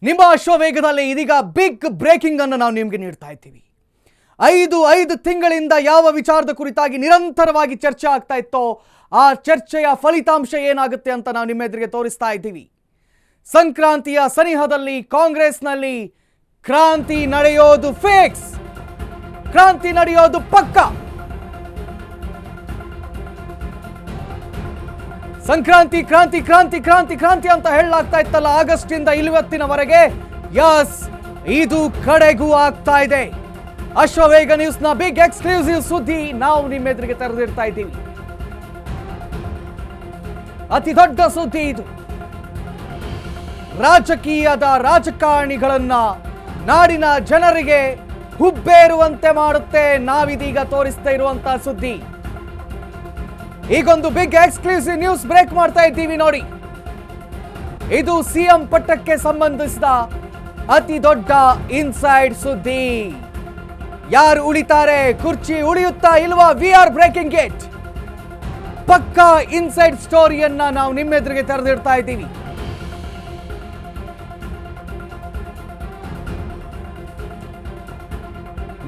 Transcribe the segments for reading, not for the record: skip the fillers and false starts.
ನಿಮ್ಮ ಅಶ್ವವೇಗದಲ್ಲಿ ಇದೀಗ big breaking ಅನ್ನು ನಾವು ನಿಮಗೆ ನೀಡ್ತಾ ಇದ್ದೀವಿ. ಐದು ತಿಂಗಳಿಂದ ಯಾವ ವಿಚಾರದ ಕುರಿತಾಗಿ ನಿರಂತರವಾಗಿ ಚರ್ಚೆ ಆಗ್ತಾ ಇತ್ತೋ ಆ ಚರ್ಚೆಯ ಫಲಿತಾಂಶ ಏನಾಗುತ್ತೆ ಅಂತ ನಾವು ನಿಮ್ಮ ಎದುರಿಗೆ ತೋರಿಸ್ತಾ ಇದ್ದೀವಿ. ಸಂಕ್ರಾಂತಿಯ ಸನಿಹದಲ್ಲಿ ಕಾಂಗ್ರೆಸ್ನಲ್ಲಿ ಕ್ರಾಂತಿ ನಡೆಯೋದು ಫಿಕ್ಸ್, ಕ್ರಾಂತಿ ನಡೆಯೋದು ಪಕ್ಕಾ. ಸಂಕ್ರಾಂತಿ ಕ್ರಾಂತಿ ಕ್ರಾಂತಿ ಕ್ರಾಂತಿ ಕ್ರಾಂತಿ ಅಂತ ಹೇಳಲಾಗ್ತಾ ಇತ್ತಲ್ಲ ಆಗಸ್ಟ್ ಇಂದ ಇವತ್ತಿನವರೆಗೆ. ಯಸ್, ಇದು ಕಡೆಗೂ ಆಗ್ತಾ ಇದೆ. ಅಶ್ವವೇಗ ನ್ಯೂಸ್ ನ ಬಿಗ್ ಎಕ್ಸ್ಕ್ಲೂಸಿವ್ ಸುದ್ದಿ ನಾವು ನಿಮ್ಮ ಎದುರಿಗೆ ತೆರೆದಿಡ್ತಾ ಇದ್ದೀವಿ. ಅತಿ ದೊಡ್ಡ ಸುದ್ದಿ ಇದು. ರಾಜಕೀಯದ ರಾಜಕಾರಣಿಗಳನ್ನ ನಾಡಿನ ಜನರಿಗೆ ಹುಬ್ಬೇರುವಂತೆ ಮಾಡುತ್ತೆ ನಾವಿದೀಗ ತೋರಿಸ್ತಾ ಇರುವಂತಹ ಸುದ್ದಿ. ಈಗೊಂದು ಬಿಗ್ ಎಕ್ಸ್ಕ್ಲೂಸಿವ್ ನ್ಯೂಸ್ ಬ್ರೇಕ್ ಮಾಡ್ತಾ ಇದ್ದೀವಿ ನೋಡಿ. ಇದು ಸಿಎಂ ಪಟ್ಟಕ್ಕೆ ಸಂಬಂಧಿಸಿದ ಅತಿ ದೊಡ್ಡ ಇನ್ಸೈಡ್ ಸುದ್ದಿ. ಯಾರು ಉಳಿತಾರೆ, ಕುರ್ಚಿ ಉಳಿಯುತ್ತಾ ಇಲ್ವಾ? We are breaking it. ಪಕ್ಕಾ ಇನ್ಸೈಡ್ ಸ್ಟೋರಿಯನ್ನ ನಾವು ನಿಮ್ಮೆದುರಿಗೆ ತೆರೆದಿಡ್ತಾ ಇದ್ದೀವಿ.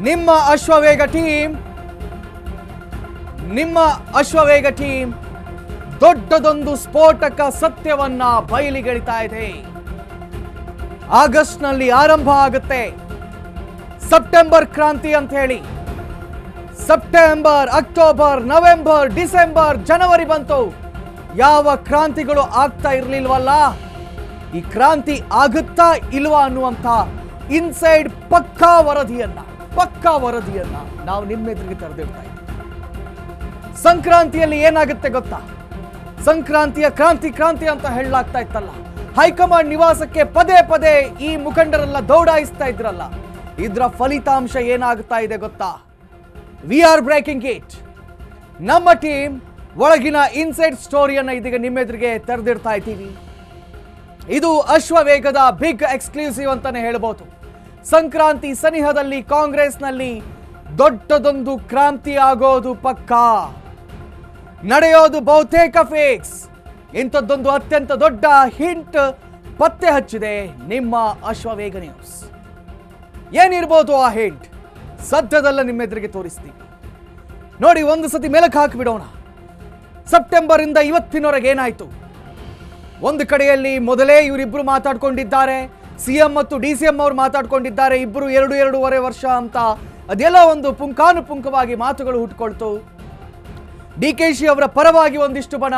ನಿಮ್ಮ ಅಶ್ವವೇಗ ಟೀಮ್ ದೊಡ್ಡದೊಂದು ಸ್ಫೋಟಕ ಸತ್ಯವನ್ನ ಬಯಲಿಗೆಳಿತಾ ಇದೆ. ಆಗಸ್ಟ್ ನಲ್ಲಿ ಆರಂಭ ಆಗುತ್ತೆ ಸೆಪ್ಟೆಂಬರ್ ಕ್ರಾಂತಿ ಅಂತ ಹೇಳಿ. ಸೆಪ್ಟೆಂಬರ್, ಅಕ್ಟೋಬರ್, ನವೆಂಬರ್, ಡಿಸೆಂಬರ್, ಜನವರಿ ಬಂತು. ಯಾವ ಕ್ರಾಂತಿಗಳು ಆಗ್ತಾ ಇರ್ಲಿಲ್ವಲ್ಲ, ಈ ಕ್ರಾಂತಿ ಆಗುತ್ತಾ ಇಲ್ವಾ ಅನ್ನುವಂಥ ಇನ್ಸೈಡ್ ಪಕ್ಕಾ ವರದಿಯನ್ನ ನಾವು ನಿಮ್ಮೆದುರಿಗೆ ತೆರೆದಿಡ್ತಾ ಇದ್ದೀವಿ. ಸಂಕ್ರಾಂತಿಯಲ್ಲಿ ಏನಾಗುತ್ತೆ ಗೊತ್ತಾ? ಸಂಕ್ರಾಂತಿಯ ಕ್ರಾಂತಿ ಅಂತ ಹೇಳಲಾಗ್ತಾ ಇತ್ತಲ್ಲ, ಹೈಕಮಾಂಡ್ ನಿವಾಸಕ್ಕೆ ಪದೇ ಪದೇ ಈ ಮುಖಂಡರೆಲ್ಲ ದೌಡಾಯಿಸ್ತಾ ಇದ್ರಲ್ಲ, ಇದರ ಫಲಿತಾಂಶ ಏನಾಗ್ತಾ ಇದೆ ಗೊತ್ತಾ? We are breaking it. ನಮ್ಮ ಟೀಮ್ ಒಳಗಿನ ಇನ್ಸೈಡ್ ಸ್ಟೋರಿಯನ್ನ ಇದೀಗ ನಿಮ್ಮೆದುರಿಗೆ ತೆರೆದಿಡ್ತಾ ಇದ್ದೀವಿ. ಇದು ಅಶ್ವವೇಗದ ಬಿಗ್ ಎಕ್ಸ್ಕ್ಲೂಸಿವ್ ಅಂತಾನೆ ಹೇಳ್ಬೋದು. ಸಂಕ್ರಾಂತಿ ಸನಿಹದಲ್ಲಿ ಕಾಂಗ್ರೆಸ್ನಲ್ಲಿ ದೊಡ್ಡದೊಂದು ಕ್ರಾಂತಿ ಆಗೋದು ಪಕ್ಕಾ, ನಡೆಯೋದು ಬಹುತೇಕ ಫಿಕ್ಸ್. ಇಂಥದ್ದೊಂದು ಅತ್ಯಂತ ದೊಡ್ಡ ಹಿಂಟ್ ಪತ್ತೆ ಹಚ್ಚಿದೆ ನಿಮ್ಮ ಅಶ್ವವೇಗ ನ್ಯೂಸ್. ಏನಿರ್ಬೋದು ಆ ಹಿಂಟ್? ಸದ್ಯದಲ್ಲ ನಿಮ್ಮ ಎದುರಿಗೆ ತೋರಿಸ್ತೀವಿ ನೋಡಿ. ಒಂದು ಸತಿ ಮೇಲಕ್ಕೆ ಹಾಕಿಬಿಡೋಣ. ಸೆಪ್ಟೆಂಬರ್ ಇಂದ ಇವತ್ತಿನವರೆಗೆ ಏನಾಯ್ತು? ಒಂದು ಕಡೆಯಲ್ಲಿ ಮೊದಲೇ ಇವರಿಬ್ರು ಮಾತಾಡ್ಕೊಂಡಿದ್ದಾರೆ, ಸಿಎಂ ಮತ್ತು ಡಿಸಿಎಂ ಅವರು ಮಾತಾಡ್ಕೊಂಡಿದ್ದಾರೆ, ಇಬ್ಬರು 2.5 ವರ್ಷ ಅಂತ. ಅದೆಲ್ಲ ಒಂದು ಪುಂಖಾನುಪುಂಖವಾಗಿ ಮಾತುಗಳು ಹುಟ್ಟುಕೊಳ್ತು. ಡಿಕೆಶಿ ಅವರ ಪರವಾಗಿ ಒಂದಿಷ್ಟು ಬಣ,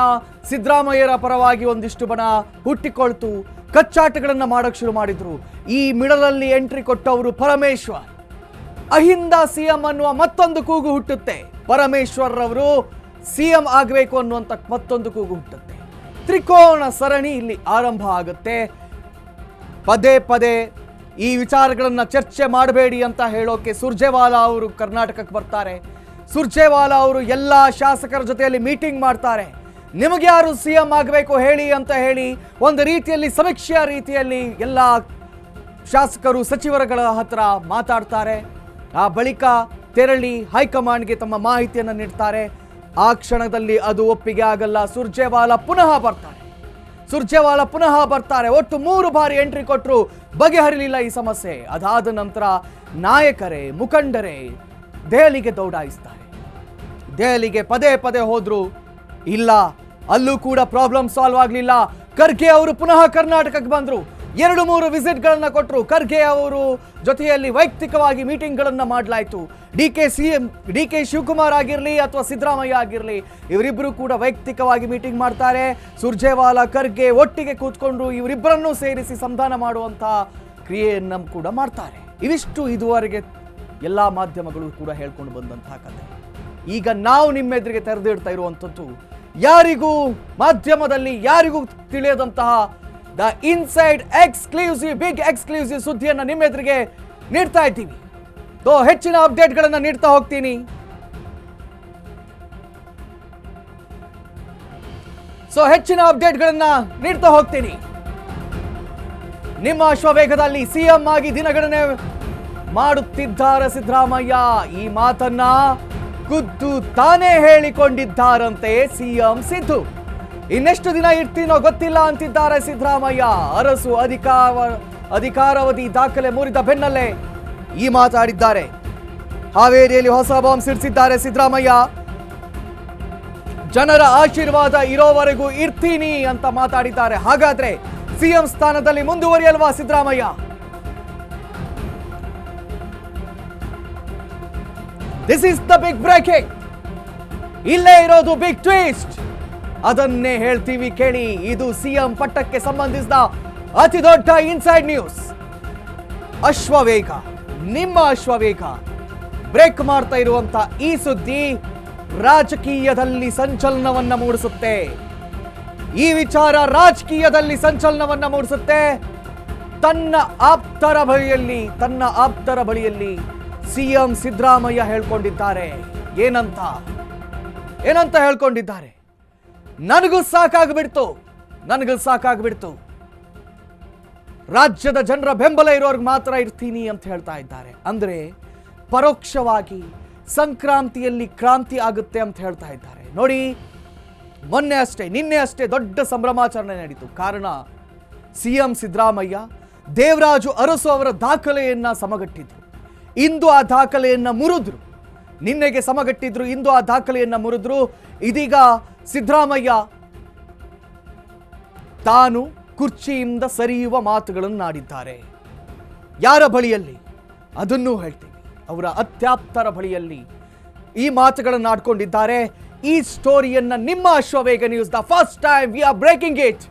ಸಿದ್ದರಾಮಯ್ಯರ ಪರವಾಗಿ ಒಂದಿಷ್ಟು ಬಣ ಹುಟ್ಟಿಕೊಳ್ತು. ಕಚ್ಚಾಟಗಳನ್ನು ಮಾಡಕ್ಕೆ ಶುರು ಮಾಡಿದ್ರು. ಈ ಮಿಡಲಲ್ಲಿ ಎಂಟ್ರಿ ಕೊಟ್ಟವರು ಪರಮೇಶ್ವರ್. ಅಹಿಂದ ಸಿಎಂ ಅನ್ನುವ ಮತ್ತೊಂದು ಕೂಗು ಹುಟ್ಟುತ್ತೆ. ಪರಮೇಶ್ವರ್ ಅವರು ಸಿಎಂ ಆಗಬೇಕು ಅನ್ನುವಂಥ ಮತ್ತೊಂದು ಕೂಗು ಹುಟ್ಟುತ್ತೆ. ತ್ರಿಕೋನ ಸರಣಿ ಇಲ್ಲಿ ಆರಂಭ ಆಗುತ್ತೆ. ಪದೇ ಪದೇ ಈ ವಿಚಾರಗಳನ್ನು ಚರ್ಚೆ ಮಾಡಬೇಡಿ ಅಂತ ಹೇಳೋಕೆ ಸುರ್ಜೇವಾಲಾ ಅವರು ಕರ್ನಾಟಕಕ್ಕೆ ಬರ್ತಾರೆ. ಸುರ್ಜೇವಾಲಾ ಅವರು ಎಲ್ಲ ಶಾಸಕರ ಜೊತೆಯಲ್ಲಿ ಮೀಟಿಂಗ್ ಮಾಡ್ತಾರೆ. ನಿಮಗೆ ಯಾರು ಸಿಎಂ ಆಗಬೇಕು ಹೇಳಿ ಅಂತ ಹೇಳಿ ಒಂದು ರೀತಿಯಲ್ಲಿ ಸಮೀಕ್ಷೆಯ ರೀತಿಯಲ್ಲಿ ಎಲ್ಲ ಶಾಸಕರು ಸಚಿವರುಗಳ ಹತ್ರ ಮಾತಾಡ್ತಾರೆ. ಆ ಬಳಿಕ ತೆರಳಿ ಹೈಕಮಾಂಡ್ಗೆ ತಮ್ಮ ಮಾಹಿತಿಯನ್ನು ನೀಡ್ತಾರೆ. ಆ ಕ್ಷಣದಲ್ಲಿ ಅದು ಒಪ್ಪಿಗೆ ಆಗಲ್ಲ. ಸುರ್ಜೇವಾಲಾ ಪುನಃ ಬರ್ತಾರೆ. ಒಟ್ಟು 3 ಬಾರಿ ಎಂಟ್ರಿ ಕೊಟ್ಟರು, ಬಗೆಹರಿಲಿಲ್ಲ ಈ ಸಮಸ್ಯೆ. ಅದಾದ ನಂತರ ನಾಯಕರೇ, ಮುಖಂಡರೇ ದೆಹಲಿಗೆ ದೌಡಾಯಿಸ್ತಾರೆ. ದೆಹಲಿಗೆ ಪದೇ ಪದೇ ಹೋದ್ರು, ಇಲ್ಲ ಅಲ್ಲೂ ಕೂಡ ಪ್ರಾಬ್ಲಮ್ ಸಾಲ್ವ್ ಆಗಲಿಲ್ಲ. ಖರ್ಗೆ ಅವರು ಪುನಃ ಕರ್ನಾಟಕಕ್ಕೆ ಬಂದರು. 2-3 ವಿಸಿಟ್ಗಳನ್ನು ಕೊಟ್ಟರು. ಖರ್ಗೆ ಅವರು ಜೊತೆಯಲ್ಲಿ ವೈಯಕ್ತಿಕವಾಗಿ ಮೀಟಿಂಗ್ಗಳನ್ನು ಮಾಡಲಾಯಿತು. ಡಿ ಕೆ ಶಿವಕುಮಾರ್ ಆಗಿರಲಿ ಅಥವಾ ಸಿದ್ದರಾಮಯ್ಯ ಆಗಿರಲಿ, ಇವರಿಬ್ಬರು ಕೂಡ ವೈಯಕ್ತಿಕವಾಗಿ ಮೀಟಿಂಗ್ ಮಾಡ್ತಾರೆ. ಸುರ್ಜೇವಾಲಾ, ಖರ್ಗೆ ಒಟ್ಟಿಗೆ ಕೂತ್ಕೊಂಡು ಇವರಿಬ್ಬರನ್ನೂ ಸೇರಿಸಿ ಸಂಧಾನ ಮಾಡುವಂಥ ಕ್ರಿಯೆಯನ್ನು ಕೂಡ ಮಾಡ್ತಾರೆ. ಇವಿಷ್ಟು ಇದುವರೆಗೆ ಎಲ್ಲ ಮಾಧ್ಯಮಗಳು ಕೂಡ ಹೇಳ್ಕೊಂಡು ಬಂದಂತಹ ಕಥೆ. ಈಗ ನಾವು ನಿಮ್ಮೆದುರಿಗೆ ತೆರೆದಿಡ್ತಾ ಇರುವಂಥದ್ದು ಯಾರಿಗೂ ಮಾಧ್ಯಮದಲ್ಲಿ ಯಾರಿಗೂ ತಿಳಿಯದಂತಹ the inside exclusive big exclusive ಸುದ್ದಿಯನ್ನು ನಿಮ್ಮೆದುರಿಗೆ ನೀಡ್ತಾ ಇದ್ದೀವಿ. ಹೆಚ್ಚಿನ ಅಪ್ಡೇಟ್ಗಳನ್ನು ನೀಡ್ತಾ ಹೋಗ್ತೀನಿ. ನಿಮ್ಮ ಅಶ್ವವೇಗದಲ್ಲಿ ಸಿಎಂ ಆಗಿ ದಿನಗಣನೆ ಮಾಡುತ್ತಿದ್ದಾರೆ ಸಿದ್ದರಾಮಯ್ಯ. ಈ ಮಾತನ್ನ ಖುದ್ದು ತಾನೇ ಹೇಳಿಕೊಂಡಿದ್ದಾರಂತೆ ಸಿಎಂ ಸಿದ್ದು. ಇನ್ನೆಷ್ಟು ದಿನ ಇರ್ತೀನೋ ಗೊತ್ತಿಲ್ಲ ಅಂತಿದ್ದಾರೆ ಸಿದ್ದರಾಮಯ್ಯ. ಅರಸು ಅಧಿಕಾರಾವಧಿ ದಾಖಲೆ ಮುರಿದ ಬೆನ್ನಲ್ಲೇ ಈ ಮಾತಾಡಿದ್ದಾರೆ. ಹಾವೇರಿಯಲ್ಲಿ ಹೊಸ ಬಾಂಬ್ ಸಿಡಿಸಿದ್ದಾರೆ ಸಿದ್ದರಾಮಯ್ಯ. ಜನರ ಆಶೀರ್ವಾದ ಇರೋವರೆಗೂ ಇರ್ತೀನಿ ಅಂತ ಮಾತಾಡಿದ್ದಾರೆ. ಹಾಗಾದ್ರೆ ಸಿಎಂ ಸ್ಥಾನದಲ್ಲಿ ಮುಂದುವರಿಯಲ್ವಾ Siddaramaiah? This is the big breaking. ಇಲ್ಲೇ ಇರೋದು ಬಿಗ್ ಟ್ವಿಸ್ಟ್. ಅದನ್ನೇ ಹೇಳ್ತೀವಿ ಕೇಳಿ. ಇದು ಸಿಎಂ ಪಟ್ಟಕ್ಕೆ ಸಂಬಂಧಿಸಿದ ಅತಿ ದೊಡ್ಡ ಇನ್ಸೈಡ್ ನ್ಯೂಸ್. ಅಶ್ವವೇಗ, ನಿಮ್ಮ ಅಶ್ವವೇಗ ಬ್ರೇಕ್ ಮಾಡ್ತಾ ಇರುವಂತ ಈ ಸುದ್ದಿ ರಾಜಕೀಯದಲ್ಲಿ ಸಂಚಲನವನ್ನ ಮೂಡಿಸುತ್ತೆ. ಈ ವಿಚಾರ ರಾಜಕೀಯದಲ್ಲಿ ಸಂಚಲನವನ್ನ ಮೂಡಿಸುತ್ತೆ. ತನ್ನ ಆಪ್ತರ ಬಳಿಯಲ್ಲಿ ಸಿಎಂ ಸಿದ್ದರಾಮಯ್ಯ ಹೇಳ್ಕೊಂಡಿದ್ದಾರೆ. ಏನಂತ ಹೇಳ್ಕೊಂಡಿದ್ದಾರೆ? ನನಗೂ ಸಾಕಾಗ್ಬಿಡ್ತು. ರಾಜ್ಯದ ಜನರ ಬೆಂಬಲ ಇರೋರ್ಗೆ ಮಾತ್ರ ಇರ್ತೀನಿ ಅಂತ ಹೇಳ್ತಾ ಇದ್ದಾರೆ. ಅಂದ್ರೆ ಪರೋಕ್ಷವಾಗಿ ಸಂಕ್ರಾಂತಿಯಲ್ಲಿ ಕ್ರಾಂತಿ ಆಗುತ್ತೆ ಅಂತ ಹೇಳ್ತಾ ಇದ್ದಾರೆ. ನೋಡಿ, ನಿನ್ನೆ ಅಷ್ಟೇ ದೊಡ್ಡ ಸಂಭ್ರಮಾಚರಣೆ ನಡೀತು. ಕಾರಣ ಸಿಎಂ ಸಿದ್ದರಾಮಯ್ಯ ದೇವರಾಜು ಅರಸು ಅವರ ದಾಖಲೆಯನ್ನ ಸಮಗಟ್ಟಿದ್ರು. ಇಂದು ಆ ದಾಖಲೆಯನ್ನ ಮುರಿದ್ರು. ನಿನ್ನೆಗೆ ಸಮಗಟ್ಟಿದ್ರು, ಇಂದು ಆ ದಾಖಲೆಯನ್ನ ಮುರಿದ್ರು. ಇದೀಗ ಸಿದ್ದರಾಮಯ್ಯ ತಾನು ಕುರ್ಚಿಯಿಂದ ಸರಿಯುವ ಮಾತುಗಳನ್ನಾಡಿದ್ದಾರೆ. ಯಾರ ಬಳಿಯಲ್ಲಿ ಅದನ್ನೂ ಹೇಳ್ತೀವಿ. ಅವರ ಅತ್ಯಾಪ್ತರ ಬಳಿಯಲ್ಲಿ ಈ ಮಾತುಗಳನ್ನು ಆಡ್ಕೊಂಡಿದ್ದಾರೆ. ಈ ಸ್ಟೋರಿಯನ್ನ ನಿಮ್ಮ Ashwavega news the first time we are breaking it.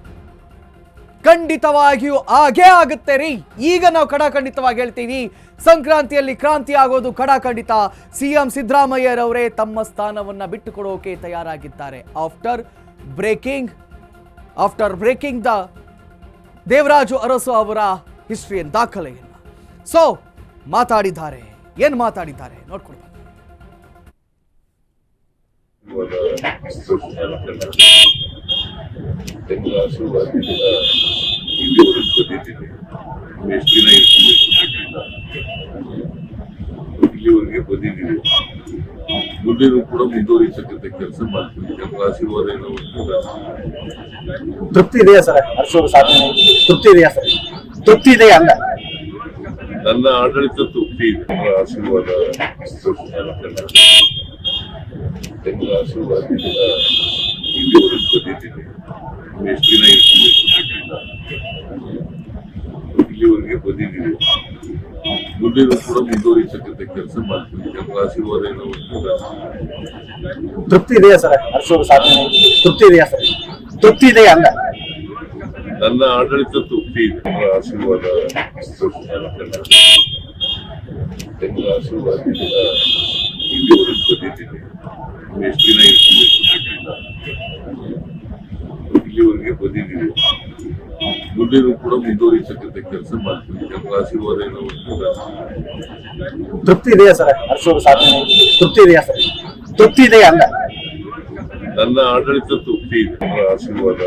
ಖಂಡಿತವಾಗಿಯೂ ಆಗೇ ಆಗುತ್ತೆ ರೀ. ಈಗ ನಾವು ಖಡಾಖಂಡಿತವಾಗಿ ಹೇಳ್ತೀವಿ, ಸಂಕ್ರಾಂತಿಯಲ್ಲಿ ಕ್ರಾಂತಿ ಆಗೋದು ಖಡಾಖಂಡಿತ. ಸಿಎಂ ಸಿದ್ದರಾಮಯ್ಯರವರೇ ತಮ್ಮ ಸ್ಥಾನವನ್ನ ಬಿಟ್ಟುಕೊಡೋಕೆ ತಯಾರಾಗಿದ್ದಾರೆ. After breaking the Devaraju Arasu ಅವರ ಹಿಸ್ಟ್ರಿಯ ದಾಖಲೆಯನ್ನು. ಸೊ ಮಾತಾಡಿದ್ದಾರೆ. ಏನ್ ಮಾತಾಡಿದ್ದಾರೆ ನೋಡ್ಕೊಳ್ತಾರೆ. ಇಲ್ಲಿವರೆಗೆ ಬಂದಿದ್ದೀವಿ. ಮುಂದೇನು ಕೂಡ ಮುಂದುವರಿಸತಕ್ಕಂಥ ಕೆಲಸ ಮಾಡ್ತೀವಿ. ನಮ್ಮ ಆಶೀರ್ವಾದ ಏನೋ ತೃಪ್ತಿ ಇದೆಯಾ ಸರ್? ಹರ್ಷೋರ್ ಸಾಧನೆ ತೃಪ್ತಿ ಇದೆಯಾ ಸರ್? ತೃಪ್ತಿ ಇದೆಯಾ ಅಂದ? ನನ್ನ ಆಡಳಿತ ತೃಪ್ತಿ ಇದೆ. ಅವರ ಆಶೀರ್ವಾದ ಎಲ್ಲ ಆಶೀರ್ವಾದದಿಂದ ಇಲ್ಲಿವರೆಗೆ ಬಂದಿದ್ದೀನಿ. ಎಷ್ಟು ದಿನ ಇಲ್ಲಿವರೆಗೆ ಬಂದಿದ್ದೀವಿ. ಮುಂದೇನು ಕೂಡ ಮುಂದುವರಿಸತಕ್ಕಂಥ ಕೆಲಸ ಮಾಡ್ತೀವಿ. ನಮ್ಮ ಆಶೀರ್ವಾದ ಏನೋ ತೃಪ್ತಿ ಇದೆಯಾ ಸರ್? ಹರ್ಷೋರ್ ಸಾಧನೆ ತೃಪ್ತಿ ಇದೆಯಾ ಸರ್? ತೃಪ್ತಿ ಇದೆಯಾ ಅಂದ? ನನ್ನ ಆಡಳಿತ ತೃಪ್ತಿ ಇದೆ. ಅವರ ಆಶೀರ್ವಾದ ಎಲ್ಲ ಆಶೀರ್ವಾದದಿಂದ ಇಲ್ಲಿವರೆಗೆ ಬಂದಿದ್ದೀನಿ. ಎಷ್ಟು ದಿನ ಇಲ್ಲಿವರೆಗೆ ಬಂದಿದ್ದೀವಿ. ಮುಂದೇನು ಕೂಡ ಮುಂದುವರಿಸತಕ್ಕಂಥ ಕೆಲಸ ಮಾಡ್ತೀವಿ. ನಮ್ಮ ಆಶೀರ್ವಾದ ಏನೋ ತೃಪ್ತಿ ಇದೆಯಾ ಸರ್? ಹರ್ಷೋರ್ ಸಾಧನೆ ತೃಪ್ತಿ ಇದೆಯಾ ಸರ್? ತೃಪ್ತಿ ಇದೆಯಾ ಅಂದ? ನನ್ನ ಆಡಳಿತ ತೃಪ್ತಿ ಇದೆ. ಅವರ ಆಶೀರ್ವಾದ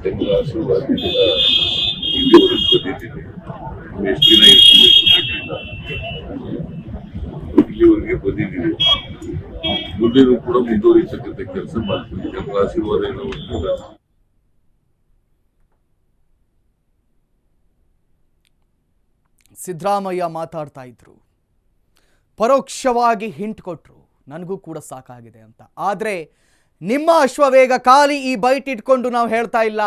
ಎಲ್ಲ ಆಶೀರ್ವಾದದಿಂದ ಇಲ್ಲಿವರೆಗೆ ಬಂದಿದ್ದೀನಿ. ಎಷ್ಟು ದಿನ ಇಲ್ಲಿವರೆಗೆ ಬಂದಿದ್ದೀವಿ. ಮುಂದೇನು ಕೂಡ ಮುಂದುವರಿಸತಕ್ಕಂಥ ಕೆಲಸ ಮಾಡ್ತೀವಿ. ನಮ್ಮ ಆಶೀರ್ವಾದ ಏನೋ ಸಿದ್ದರಾಮಯ್ಯ ಮಾತಾಡ್ತಾ ಇದ್ರು. ಪರೋಕ್ಷವಾಗಿ ಹಿಂಟ್ ಕೊಟ್ರು, ನನಗೂ ಕೂಡ ಸಾಕಾಗಿದೆ ಅಂತ. ಆದರೆ ನಿಮ್ಮ ಅಶ್ವವೇಗ ಖಾಲಿ ಈ ಬೈಟ್ ಇಟ್ಕೊಂಡು ನಾವು ಹೇಳ್ತಾ ಇಲ್ಲ,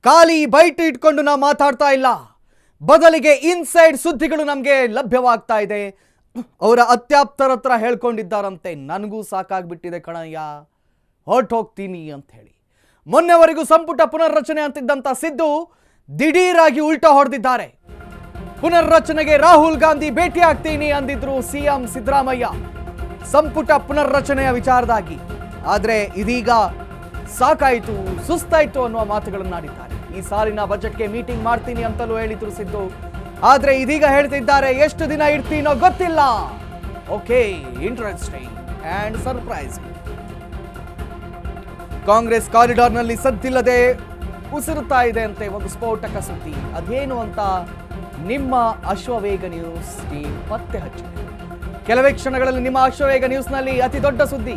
ಖಾಲಿ ಈ ಬೈಟ್ ಇಟ್ಕೊಂಡು ನಾವು ಮಾತಾಡ್ತಾ ಇಲ್ಲ. ಬದಲಿಗೆ ಇನ್ಸೈಡ್ ಸುದ್ದಿಗಳು ನಮಗೆ ಲಭ್ಯವಾಗ್ತಾ ಇದೆ. ಅವರ ಅತ್ಯಾಪ್ತರ ಹತ್ರ ಹೇಳ್ಕೊಂಡಿದ್ದಾರಂತೆ, ನನಗೂ ಸಾಕಾಗ್ಬಿಟ್ಟಿದೆ ಕಣಯ್ಯ, ಹೊರಟೋಗ್ತೀನಿ ಅಂತ ಹೇಳಿ. ಮೊನ್ನೆವರೆಗೂ ಸಂಪುಟ ಪುನರ್ರಚನೆ ಅಂತಿದ್ದಂಥ ಸಿದ್ದು ದಿಢೀರಾಗಿ ಉಲ್ಟಾ ಹೊಡೆದಿದ್ದಾರೆ. ಪುನರ್ರಚನೆಗೆ ರಾಹುಲ್ ಗಾಂಧಿ ಭೇಟಿ ಆಗ್ತೀನಿ ಅಂದಿದ್ರು ಸಿಎಂ ಸಿದ್ದರಾಮಯ್ಯ ಸಂಪುಟ ಪುನರ್ರಚನೆಯ ವಿಚಾರದಾಗಿ. ಆದರೆ ಇದೀಗ ಸಾಕಾಯಿತು, ಸುಸ್ತಾಯಿತು ಅನ್ನುವ ಮಾತುಗಳನ್ನಾಡಿದ್ದಾರೆ. ಈ ಸಾಲಿನ ಬಜೆಟ್ಗೆ ಮೀಟಿಂಗ್ ಮಾಡ್ತೀನಿ ಅಂತಲೂ ಹೇಳಿದ್ರು ಸಿದ್ದು. ಆದ್ರೆ ಇದೀಗ ಹೇಳ್ತಿದ್ದಾರೆ, ಎಷ್ಟು ದಿನ ಇರ್ತೀನೋ ಗೊತ್ತಿಲ್ಲ. Okay, interesting and surprising. Congress ಕಾರಿಡಾರ್ನಲ್ಲಿ ಸದ್ದಿಲ್ಲದೆ ಉಸಿರುತ್ತಾ ಇದೆ ಅಂತೆ ಒಂದು ಸ್ಫೋಟಕ ಸುದ್ದಿ. ಅದೇನು ಅಂತ ನಿಮ್ಮ ಅಶ್ವವೇಗ ನ್ಯೂಸ್ ಟೀಮ್ ಪತ್ತೆ ಹಚ್ಚಿದೆ. ಕೆಲವೇ ಕ್ಷಣಗಳಲ್ಲಿ ನಿಮ್ಮ ಅಶ್ವವೇಗ ನ್ಯೂಸ್ನಲ್ಲಿ ಅತಿ ದೊಡ್ಡ ಸುದ್ದಿ.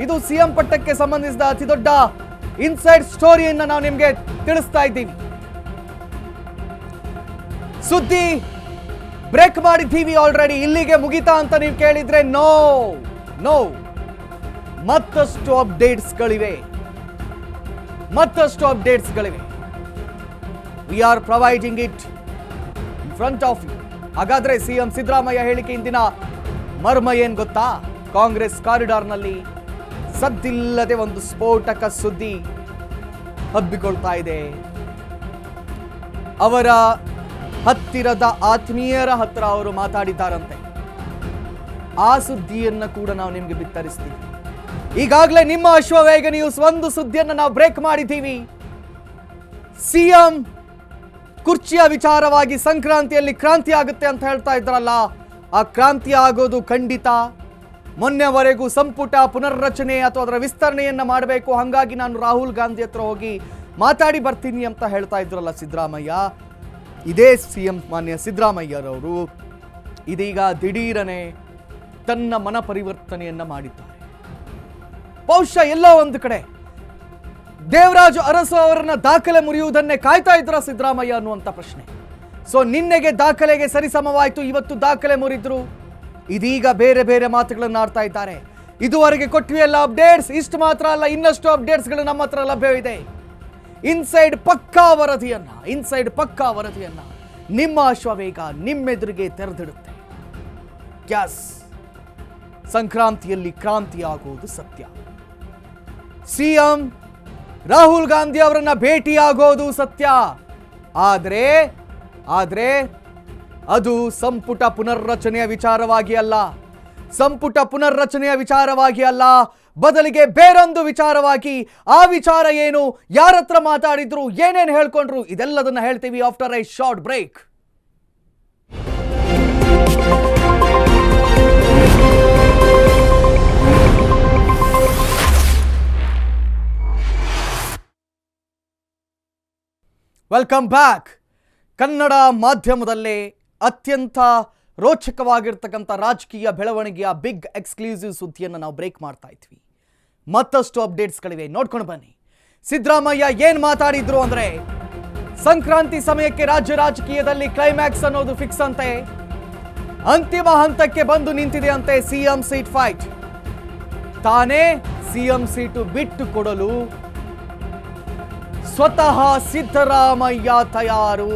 ಇದು ಸಿಎಂ ಪಟ್ಟಕ್ಕೆ ಸಂಬಂಧಿಸಿದ ಅತಿ ದೊಡ್ಡ ಇನ್ಸೈಡ್ ಸ್ಟೋರಿಯನ್ನ ನಾವು ನಿಮ್ಗೆ ತಿಳಿಸ್ತಾ ಇದ್ದೀವಿ. ಸುದ್ದಿ ಬ್ರೇಕ್ ಮಾಡಿದ್ದೀವಿ ಆಲ್ರೆಡಿ. ಇಲ್ಲಿಗೆ ಮುಗಿತಾ ಅಂತ ನೀವು ಕೇಳಿದ್ರೆ ನೋ ನೋ, ಮತ್ತಷ್ಟು ಅಪ್ಡೇಟ್ಸ್ಗಳಿವೆ. We are providing it in front of you. ಹಾಗಾದ್ರೆ ಸಿಎಂ ಸಿದ್ದರಾಮಯ್ಯ ಹೇಳಿಕೆ ಇಂದಿನ ಮರ್ಮ ಏನ್ ಗೊತ್ತಾ? ಕಾಂಗ್ರೆಸ್ ಕಾರಿಡಾರ್ನಲ್ಲಿ ಸದ್ದಿಲ್ಲದೆ ಒಂದು ಸ್ಫೋಟಕ ಸುದ್ದಿ ಹಬ್ಬಿಕೊಳ್ತಾ ಇದೆ. ಅವರ ಹತ್ತಿರದ ಆತ್ಮೀಯರ ಹತ್ರ ಅವರು ಮಾತಾಡಿದ್ದಾರಂತೆ. ಆ ಸುದ್ದಿಯನ್ನು ಕೂಡ ನಾವು ನಿಮಗೆ ಬಿತ್ತರಿಸ್ತೀವಿ. ಈಗಾಗಲೇ ನಿಮ್ಮ ಅಶ್ವವೇಗ ನ್ಯೂಸ್ ಒಂದು ಸುದ್ದಿಯನ್ನು ನಾವು ಬ್ರೇಕ್ ಮಾಡಿದ್ದೀವಿ. ಸಿಎಂ ಕುರ್ಚಿಯ ವಿಚಾರವಾಗಿ ಸಂಕ್ರಾಂತಿಯಲ್ಲಿ ಕ್ರಾಂತಿ ಆಗುತ್ತೆ ಅಂತ ಹೇಳ್ತಾ ಇದ್ರಲ್ಲ, ಆ ಕ್ರಾಂತಿ ಆಗೋದು ಖಂಡಿತ. ಮೊನ್ನೆವರೆಗೂ ಸಂಪುಟ ಪುನರ್ರಚನೆ ಅಥವಾ ಅದರ ವಿಸ್ತರಣೆಯನ್ನ ಮಾಡಬೇಕು, ಹಾಗಾಗಿ ನಾನು ರಾಹುಲ್ ಗಾಂಧಿ ಹತ್ರ ಹೋಗಿ ಮಾತಾಡಿ ಬರ್ತೀನಿ ಅಂತ ಹೇಳ್ತಾ ಇದ್ರಲ್ಲ ಸಿದ್ದರಾಮಯ್ಯ. ಇದೇ ಸಿಎಂ ಮಾನ್ಯ ಸಿದ್ದರಾಮಯ್ಯರವರು ಇದೀಗ ದಿಢೀರನೆ ತನ್ನ ಮನ ಪರಿವರ್ತನೆಯನ್ನ ಮಾಡಿದ್ದಾರೆ. ಬಹುಶಃ ಎಲ್ಲೋ ಒಂದು ಕಡೆ ದೇವರಾಜು ಅರಸು ಅವರನ್ನ ದಾಖಲೆ ಮುರಿಯುವುದನ್ನೇ ಕಾಯ್ತಾ ಇದ್ರ ಸಿದ್ದರಾಮಯ್ಯ ಅನ್ನುವಂಥ ಪ್ರಶ್ನೆ. ಸೊ ನಿನ್ನೆಗೆ ದಾಖಲೆಗೆ ಸರಿಸಮವಾಯಿತು, ಇವತ್ತು ದಾಖಲೆ ಮುರಿದ್ರು. ಇದೀಗ ಬೇರೆ ಬೇರೆ ಮಾತುಗಳನ್ನು ಆಡ್ತಾ ಇದ್ದಾರೆ. ಇದುವರೆಗೆ ಕೊಟ್ಟಿವೆಲ್ಲ ಅಪ್ಡೇಟ್ಸ್, ಇಷ್ಟು ಮಾತ್ರ ಅಲ್ಲ, ಇನ್ನಷ್ಟು ಅಪ್ಡೇಟ್ಸ್ಗಳು ನಮ್ಮ ಹತ್ರ ಲಭ್ಯವಿದೆ. ಇನ್ಸೈಡ್ ಪಕ್ಕಾ ವರದಿಯನ್ನ ನಿಮ್ಮ ಅಶ್ವವೇಗ ನಿಮ್ಮೆದುರಿಗೆ ತೆರೆದಿಡುತ್ತೆ. ಗ್ಯಾಸ್ ಸಂಕ್ರಾಂತಿಯಲ್ಲಿ ಕ್ರಾಂತಿ ಆಗುವುದು ಸತ್ಯ. ಸಿಎಂ ರಾಹುಲ್ ಗಾಂಧಿ ಅವರನ್ನ ಭೇಟಿಯಾಗೋದು ಸತ್ಯ. ಆದ್ರೆ ಅದು ಸಂಪುಟ ಪುನರ್ರಚನೆಯ ವಿಚಾರವಾಗಿ ಅಲ್ಲ, ಬದಲಿಗೆ ಬೇರೊಂದು ವಿಚಾರವಾಗಿ. ಆ ವಿಚಾರ ಏನು, ಯಾರತ್ರ ಮಾತಾಡಿದ್ರು, ಏನೇನು ಹೇಳ್ಕೊಂಡ್ರು, ಇದೆಲ್ಲದನ್ನ ಹೇಳ್ತೀವಿ after a short break. Welcome back. Kannada ಮಾಧ್ಯಮದಲ್ಲೇ ಅತ್ಯಂತ ರೋಚಕವಾಗಿರ್ತಕ್ಕಂಥ ರಾಜಕೀಯ ಬೆಳವಣಿಗೆಯ ಬಿಗ್ ಎಕ್ಸ್ಕ್ಲೂಸಿವ್ ಸುದ್ದಿಯನ್ನು ನಾವು ಬ್ರೇಕ್ ಮಾಡ್ತಾ ಇದ್ವಿ. ಮತ್ತಷ್ಟು ಅಪ್ಡೇಟ್ಸ್ಗಳಿವೆ, ನೋಡ್ಕೊಂಡು ಬನ್ನಿ. ಸಿದ್ದರಾಮಯ್ಯ ಏನ್ ಮಾತಾಡಿದ್ರು ಅಂದ್ರೆ, ಸಂಕ್ರಾಂತಿ ಸಮಯಕ್ಕೆ ರಾಜ್ಯ ರಾಜಕೀಯದಲ್ಲಿ ಕ್ಲೈಮ್ಯಾಕ್ಸ್ ಅನ್ನೋದು ಫಿಕ್ಸ್ ಅಂತೆ. ಅಂತಿಮ ಹಂತಕ್ಕೆ ಬಂದು ನಿಂತಿದೆ ಅಂತೆ ಸಿಎಂ ಸೀಟ್ ಫೈಟ್. ತಾನೇ ಸಿಎಂ ಸೀಟು ಬಿಟ್ಟು ಕೊಡಲು ಸ್ವತಃ ಸಿದ್ದರಾಮಯ್ಯ ತಯಾರು.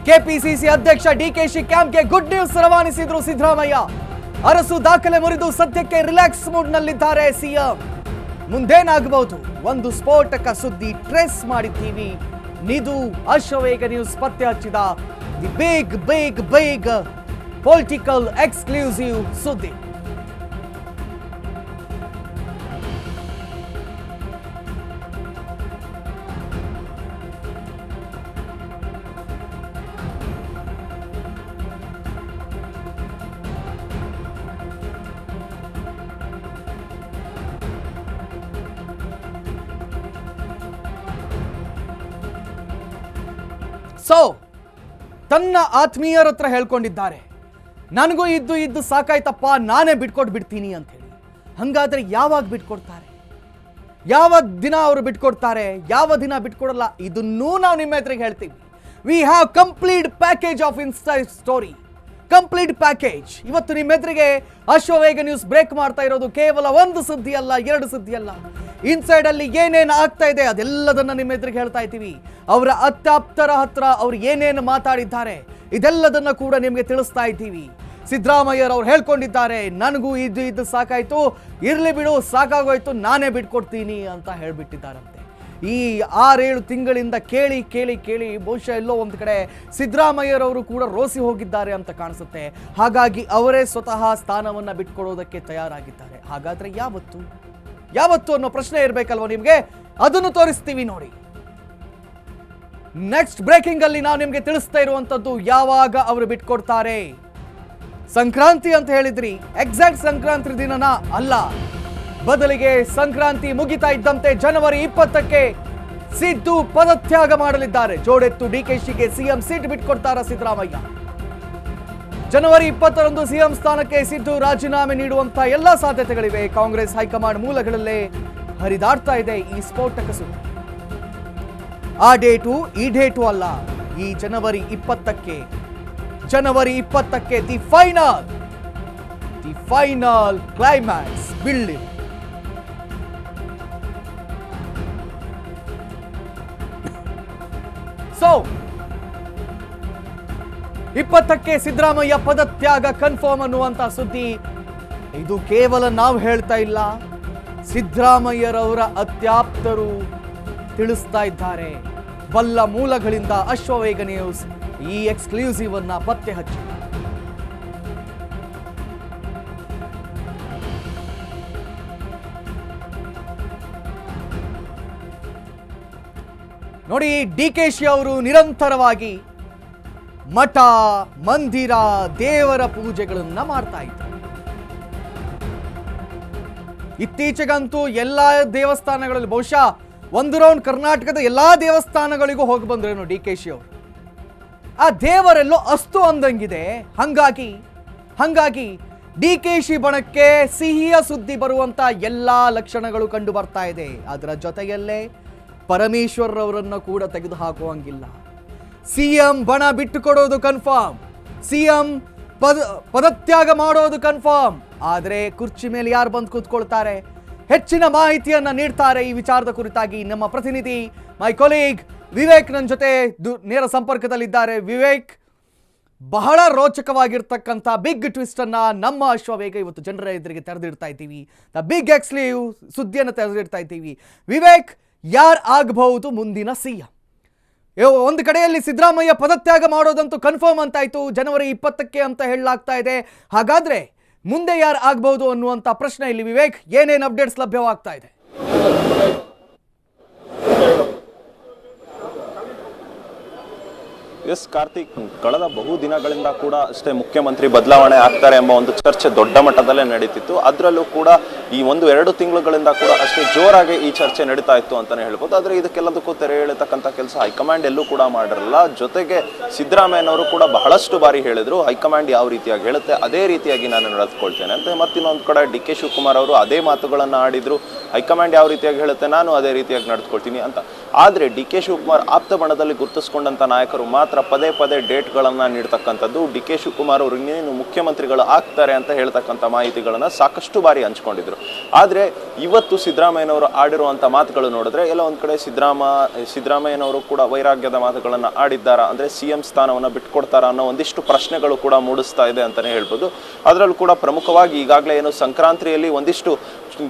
ಕೆಪಿಸಿಸಿ ಅಧ್ಯಕ್ಷ ಡಿಕೆಶಿ ಕ್ಯಾಂಪ್ಗೆ ಗುಡ್ ನ್ಯೂಸ್ ರವಾನಿಸಿದ್ರು ಸಿದ್ದರಾಮಯ್ಯ. ಅರಸು ದಾಖಲೆ ಮುರಿದು ಸದ್ಯಕ್ಕೆ ರಿಲ್ಯಾಕ್ಸ್ ಮೂಡ್ ನಲ್ಲಿದ್ದಾರೆ ಸಿಎಂ. ಮುಂದೇನಾಗಬಹುದು? ಒಂದು ಸ್ಫೋಟಕ ಸುದ್ದಿ ಟ್ರೇಸ್ ಮಾಡಿದ್ದೀವಿ. ನಿದು ಅಶ್ವವೇಗ ನ್ಯೂಸ್ ಪತ್ತೆ ಹಚ್ಚಿದ ದಿ ಬಿಗ್ ಪೊಲಿಟಿಕಲ್ ಎಕ್ಸ್ಕ್ಲೂಸಿವ್ ಸುದ್ದಿ. ಸೊ ತನ್ನ ಆತ್ಮೀಯರ ಹತ್ರ ಹೇಳ್ಕೊಂಡಿದ್ದಾರೆ, ನನಗೂ ಇದ್ದು ಸಾಕಾಯ್ತಪ್ಪ, ನಾನೇ ಬಿಟ್ಕೊಟ್ಟು ಬಿಡ್ತೀನಿ ಅಂತ ಹೇಳಿ. ಹಂಗಾದ್ರೆ ಯಾವಾಗ ಬಿಟ್ಕೊಡ್ತಾರೆ? ಯಾವ ದಿನ ಅವರು ಬಿಟ್ಕೊಡ್ತಾರೆ, ಯಾವ ದಿನ ಬಿಟ್ಕೊಡಲ್ಲ, ಇದನ್ನೂ ನಾವು ನಿಮ್ಮ ಎದುರಿಗೆ ಹೇಳ್ತೀವಿ. We have complete package of inside story, complete package. ಇವತ್ತು ನಿಮ್ಮ ಎದುರಿಗೆ ಅಶ್ವವೇಗ ನ್ಯೂಸ್ ಬ್ರೇಕ್ ಮಾಡ್ತಾ ಇರೋದು ಕೇವಲ ಒಂದು ಸುದ್ದಿ ಅಲ್ಲ, ಎರಡು ಸುದ್ದಿ ಅಲ್ಲ. ಇನ್ಸೈಡ್ ಅಲ್ಲಿ ಏನೇನು ಆಗ್ತಾ ಇದೆ ಅದೆಲ್ಲದನ್ನ ನಿಮ್ಮ ಎದುರಿಗೆ ಹೇಳ್ತಾ ಇದ್ದೀವಿ. ಅವರ ಅತ್ಯಾಪ್ತರ ಹತ್ರ ಅವ್ರು ಏನೇನು ಮಾತಾಡಿದ್ದಾರೆ ಇದೆಲ್ಲದನ್ನ ಕೂಡ ನಿಮಗೆ ತಿಳಿಸ್ತಾ ಇದ್ದೀವಿ. ಸಿದ್ದರಾಮಯ್ಯರವ್ರು ಹೇಳ್ಕೊಂಡಿದ್ದಾರೆ, ನನಗೂ ಇದ್ದು ಸಾಕಾಯ್ತು, ಇರ್ಲಿ ಬಿಡು, ಸಾಕಾಗೋಯ್ತು, ನಾನೇ ಬಿಟ್ಕೊಡ್ತೀನಿ ಅಂತ ಹೇಳ್ಬಿಟ್ಟಿದ್ದಾರಂತೆ. ಈ 6-7 ತಿಂಗಳಿಂದ ಕೇಳಿ ಬಹುಶಃ ಎಲ್ಲೋ ಒಂದು ಕಡೆ ಸಿದ್ದರಾಮಯ್ಯರವರು ಕೂಡ ರೋಸಿ ಹೋಗಿದ್ದಾರೆ ಅಂತ ಕಾಣಿಸುತ್ತೆ. ಹಾಗಾಗಿ ಅವರೇ ಸ್ವತಃ ಸ್ಥಾನವನ್ನ ಬಿಟ್ಕೊಡೋದಕ್ಕೆ ತಯಾರಾಗಿದ್ದಾರೆ. ಹಾಗಾದ್ರೆ ಯಾವತ್ತು ಅನ್ನೋ ಪ್ರಶ್ನೆ ಇರಬೇಕಲ್ವ ನಿಮ್ಗೆ, ಅದನ್ನು ತೋರಿಸ್ತೀವಿ ನೋಡಿ. ನೆಕ್ಸ್ಟ್ ಬ್ರೇಕಿಂಗ್ ಅಲ್ಲಿ ನಾವು ನಿಮ್ಗೆ ತಿಳಿಸ್ತಾ ಇರುವಂತದ್ದು ಯಾವಾಗ ಅವರು ಬಿಟ್ಕೊಡ್ತಾರೆ. ಸಂಕ್ರಾಂತಿ ಅಂತ ಹೇಳಿದ್ರಿ, ಎಕ್ಸಾಕ್ಟ್ ಸಂಕ್ರಾಂತಿ ದಿನನ ಅಲ್ಲ, ಬದಲಿಗೆ ಸಂಕ್ರಾಂತಿ ಮುಗಿತಾ ಇದ್ದಂತೆ ಜನವರಿ 20ಕ್ಕೆ ಸಿದ್ದು ಪದತ್ಯಾಗ ಮಾಡಲಿದ್ದಾರೆ. ಜೋಡೆತ್ತು ಡಿಕೆಶಿಗೆ ಸಿಎಂ ಸೀಟ್ ಬಿಟ್ಕೊಡ್ತಾರ ಸಿದ್ದರಾಮಯ್ಯ. ಜನವರಿ 20ರಂದು ಸಿಎಂ ಸ್ಥಾನಕ್ಕೆ ಸಿದ್ದು ರಾಜೀನಾಮೆ ನೀಡುವಂತ ಎಲ್ಲಾ ಸಾಧ್ಯತೆಗಳಿವೆ. ಕಾಂಗ್ರೆಸ್ ಹೈಕಮಾಂಡ್ ಮೂಲಗಳಲ್ಲೇ ಹರಿದಾಡ್ತಾ ಇದೆ ಈ ಸ್ಫೋಟಕ ಸುದ್ದಿ. ಆ ಡೇಟು ಈ ಡೇಟು ಅಲ್ಲ, ಈ ಜನವರಿ 20ಕ್ಕೆ the final climax build. So 20ಕ್ಕೆ ಸಿದ್ದರಾಮಯ್ಯ ಪದತ್ಯಾಗ ಕನ್ಫರ್ಮ್ ಅನ್ನುವಂತ ಸುದ್ದಿ ಇದು ಕೇವಲ ನಾವು ಹೇಳ್ತಾ ಇಲ್ಲ, ಸಿದ್ದರಾಮಯ್ಯರವರ ಅತ್ಯಾಪ್ತರು ತಿಳಿಸ್ತಾ ಇದ್ದಾರೆ. ಬಲ್ಲ ಮೂಲಗಳಿಂದ ಅಶ್ವವೇಗ ನ್ಯೂಸ್ ಈ ಎಕ್ಸ್ಕ್ಲೂಸಿವ್ ಅನ್ನ ಪತ್ತೆ ಹಚ್ಚಿ. ನೋಡಿ, ಡಿಕೆಶಿ ಅವರು ನಿರಂತರವಾಗಿ ಮಠ, ಮಂದಿರ, ದೇವರ ಪೂಜೆಗಳನ್ನ ಮಾಡ್ತಾ ಇದ್ರು. ಇತ್ತೀಚೆಗಂತೂ ಎಲ್ಲಾ ದೇವಸ್ಥಾನಗಳಲ್ಲಿ ಬಹುಶಃ ಒಂದು ರೌಂಡ್ ಕರ್ನಾಟಕದ ಎಲ್ಲಾ ದೇವಸ್ಥಾನಗಳಿಗೂ ಹೋಗಿ ಬಂದ್ರೇನು ಡಿಕೆಶಿ ಅವರು. ಆ ದೇವರೆಲ್ಲೋ ಅಸ್ತು ಅಂದಂಗಿದೆ. ಹಂಗಾಗಿ ಡಿಕೆಶಿ ಬಣಕ್ಕೆ ಸಿಹಿಯ ಸುದ್ದಿ ಬರುವಂತ ಎಲ್ಲಾ ಲಕ್ಷಣಗಳು ಕಂಡು ಬರ್ತಾ ಇದೆ. ಅದರ ಜೊತೆಯಲ್ಲೇ ಪರಮೇಶ್ವರ್ ಅವರನ್ನು ಕೂಡ ತೆಗೆದು ಹಾಕುವಂಗಿಲ್ಲ. ಸಿಎಂ ಬಣ ಬಿಟ್ಟು ಕೊಡೋದು ಕನ್ಫರ್ಮ್, ಸಿಎಂ ಪದತ್ಯಾಗ ಮಾಡೋದು ಕನ್ಫರ್ಮ್. ಆದರೆ ಕುರ್ಚಿ ಮೇಲೆ ಯಾರು ಬಂದು ಕೂತ್ಕೊಳ್ತಾರೆ? ಹೆಚ್ಚಿನ ಮಾಹಿತಿಯನ್ನ ನೀಡ್ತಾರೆ ಈ ವಿಚಾರದ ಕುರಿತಾಗಿ ನಮ್ಮ ಪ್ರತಿನಿಧಿ ಮೈ ಕೊಲೀಗ್ ವಿವೇಕ್ ನನ್ನ ಜೊತೆ ನೇರ ಸಂಪರ್ಕದಲ್ಲಿದ್ದಾರೆ. ವಿವೇಕ್, ಬಹಳ ರೋಚಕವಾಗಿರ್ತಕ್ಕಂಥ ಬಿಗ್ ಟ್ವಿಸ್ಟ್ ಅನ್ನ ನಮ್ಮ ಅಶ್ವವೇಗ ಇವತ್ತು ಜನರ ಎದುರಿಗೆ ತೆರೆದಿಡ್ತಾ ಇದ್ದೀವಿ. ದ ಬಿಗ್ ಎಕ್ಸ್ಕ್ಲೂಸಿವ್ ಸುದ್ದಿಯನ್ನು ತೆರೆದಿಡ್ತಾ ಇದ್ದೀವಿ. ವಿವೇಕ್, ಯಾರು ಆಗಬಹುದು ಮುಂದಿನ ಸಿಎಂ? ಒಂದು ಕಡೆಯಲ್ಲಿ ಸಿದ್ದರಾಮಯ್ಯ ಪದತ್ಯಾಗ ಮಾಡೋದಂತೂ ಕನ್ಫರ್ಮ್ ಅಂತಾಯ್ತು, ಜನವರಿ 20ಕ್ಕೆ ಅಂತ ಹೇಳಲಾಗ್ತಾ ಇದೆ. ಹಾಗಾದ್ರೆ ಮುಂದೆ ಯಾರು ಆಗಬಹುದು ಅನ್ನುವಂಥ ಪ್ರಶ್ನೆ ಇಲ್ಲಿ. ವಿವೇಕ್, ಏನೇನು ಅಪ್ಡೇಟ್ಸ್ ಲಭ್ಯವಾಗ್ತಾ ಇದೆ? ಎಸ್ ಕಾರ್ತಿಕ್, ಕಳೆದ ಬಹು ದಿನಗಳಿಂದ ಕೂಡ ಅಷ್ಟೇ ಮುಖ್ಯಮಂತ್ರಿ ಬದಲಾವಣೆ ಆಗ್ತಾರೆ ಎಂಬ ಒಂದು ಚರ್ಚೆ ದೊಡ್ಡ ಮಟ್ಟದಲ್ಲೇ ನಡೀತಿತ್ತು. ಅದರಲ್ಲೂ ಕೂಡ ಈ 1-2 ತಿಂಗಳುಗಳಿಂದ ಕೂಡ ಅಷ್ಟೇ ಜೋರಾಗಿ ಈ ಚರ್ಚೆ ನಡೀತಾ ಇತ್ತು ಅಂತಾನೆ ಹೇಳ್ಬೋದು. ಆದರೆ ಇದಕ್ಕೆಲ್ಲದಕ್ಕೂ ತೆರೆ ಎಳೆತಕ್ಕಂಥ ಕೆಲಸ ಹೈಕಮಾಂಡ್ ಎಲ್ಲೂ ಕೂಡ ಮಾಡಿರಲ್ಲ. ಜೊತೆಗೆ ಸಿದ್ದರಾಮಯ್ಯನವರು ಕೂಡ ಬಹಳಷ್ಟು ಬಾರಿ ಹೇಳಿದ್ರು, ಹೈಕಮಾಂಡ್ ಯಾವ ರೀತಿಯಾಗಿ ಹೇಳುತ್ತೆ ಅದೇ ರೀತಿಯಾಗಿ ನಾನು ನಡೆದುಕೊಳ್ತೇನೆ ಅಂತ. ಮತ್ತಿನ್ನೊಂದು ಕಡೆ ಡಿ ಕೆ ಶಿವಕುಮಾರ್ ಅವರು ಅದೇ ಮಾತುಗಳನ್ನು ಆಡಿದ್ರು, ಹೈಕಮಾಂಡ್ ಯಾವ ರೀತಿಯಾಗಿ ಹೇಳುತ್ತೆ ನಾನು ಅದೇ ರೀತಿಯಾಗಿ ನಡೆದುಕೊಳ್ತೀನಿ ಅಂತ. ಆದರೆ ಡಿ ಕೆ ಶಿವಕುಮಾರ್ ಆಪ್ತ ಬಣದಲ್ಲಿ ಗುರುತಿಸಿಕೊಂಡಂಥ ನಾಯಕರು ಮಾತ್ರ ಪದೇ ಡೇಟ್ಗಳನ್ನು ನೀಡ್ತಕ್ಕಂಥದ್ದು. ಡಿ ಕೆ ಶಿವಕುಮಾರ್ ಅವರು ಇನ್ನೇನು ಮುಖ್ಯಮಂತ್ರಿಗಳು ಆಗ್ತಾರೆ ಅಂತ ಹೇಳ್ತಕ್ಕಂಥ ಮಾಹಿತಿಗಳನ್ನು ಸಾಕಷ್ಟು ಬಾರಿ ಹಂಚ್ಕೊಂಡಿದ್ರು. ಆದರೆ ಇವತ್ತು ಸಿದ್ದರಾಮಯ್ಯನವರು ಆಡಿರುವಂಥ ಮಾತುಗಳು ನೋಡಿದ್ರೆ ಎಲ್ಲ ಒಂದು ಕಡೆ ಸಿದ್ದರಾಮಯ್ಯನವರು ಕೂಡ ವೈರಾಗ್ಯದ ಮಾತುಗಳನ್ನು ಆಡಿದ್ದಾರಾ, ಅಂದರೆ ಸಿಎಂ ಸ್ಥಾನವನ್ನು ಬಿಟ್ಕೊಡ್ತಾರಾ ಅನ್ನೋ ಒಂದಿಷ್ಟು ಪ್ರಶ್ನೆಗಳು ಕೂಡ ಮೂಡಿಸ್ತಾ ಇದೆ ಅಂತಲೇ ಹೇಳ್ಬೋದು. ಅದರಲ್ಲೂ ಕೂಡ ಪ್ರಮುಖವಾಗಿ ಈಗಾಗಲೇ ಏನು ಸಂಕ್ರಾಂತಿಯಲ್ಲಿ ಒಂದಿಷ್ಟು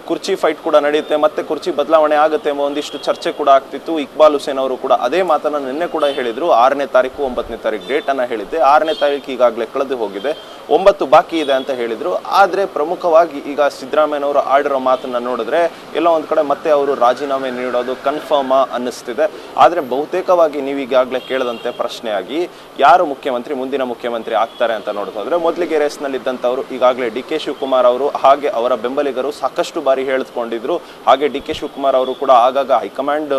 ಕುರ್ಚಿ ಫೈಟ್ ಕೂಡ ನಡೆಯುತ್ತೆ, ಮತ್ತೆ ಕುರ್ಚಿ ಬದಲಾವಣೆ ಆಗುತ್ತೆ ಎಂಬ ಒಂದಿಷ್ಟು ಚರ್ಚೆ ಕೂಡ ಆಗ್ತಿತ್ತು. ಇಕ್ಬಾಲ್ ಹುಸೇನ್ ಅವರು ಕೂಡ ಅದೇ ಮಾತನ್ನು ನಿನ್ನೆ ಕೂಡ ಹೇಳಿದ್ರು. 6ನೇ ತಾರೀಕು 9ನೇ ತಾರೀಕು ಡೇಟ್ ಅನ್ನ ಹೇಳಿದ್ದೆ. 6ನೇ ತಾರೀಕು ಈಗಾಗಲೇ ಕಳೆದು ಹೋಗಿದೆ, 9 ಬಾಕಿ ಇದೆ ಅಂತ ಹೇಳಿದ್ರು. ಆದರೆ ಪ್ರಮುಖವಾಗಿ ಈಗ ಸಿದ್ದರಾಮಯ್ಯನವರು ಆಡಿರೋ ಮಾತನ್ನ ನೋಡಿದ್ರೆ ಎಲ್ಲ ಒಂದು ಕಡೆ ಮತ್ತೆ ಅವರು ರಾಜೀನಾಮೆ ನೀಡೋದು ಕನ್ಫರ್ಮ್ ಅನ್ನಿಸ್ತಿದೆ. ಆದರೆ ಬಹುತೇಕವಾಗಿ ನೀವು ಈಗಾಗಲೇ ಕೇಳದಂತೆ ಪ್ರಶ್ನೆಯಾಗಿ ಯಾರು ಮುಂದಿನ ಮುಖ್ಯಮಂತ್ರಿ ಆಗ್ತಾರೆ ಅಂತ ನೋಡೋದಾದ್ರೆ ಮೊದಲಿಗೆ ರೇಸ್ನಲ್ಲಿದ್ದಂಥವ್ರು ಈಗಾಗಲೇ ಡಿ ಕೆ ಶಿವಕುಮಾರ್ ಅವರು ಹಾಗೆ ಅವರ ಬೆಂಬಲಿಗರು ಸಾಕಷ್ಟು ಬಾರಿ ಹೇಳಿಕೊಂಡಿದ್ರು. ಹಾಗೆ ಡಿ ಕೆ ಶಿವಕುಮಾರ್ ಅವರು ಕೂಡ ಆಗಾಗ ಹೈಕಮಾಂಡ್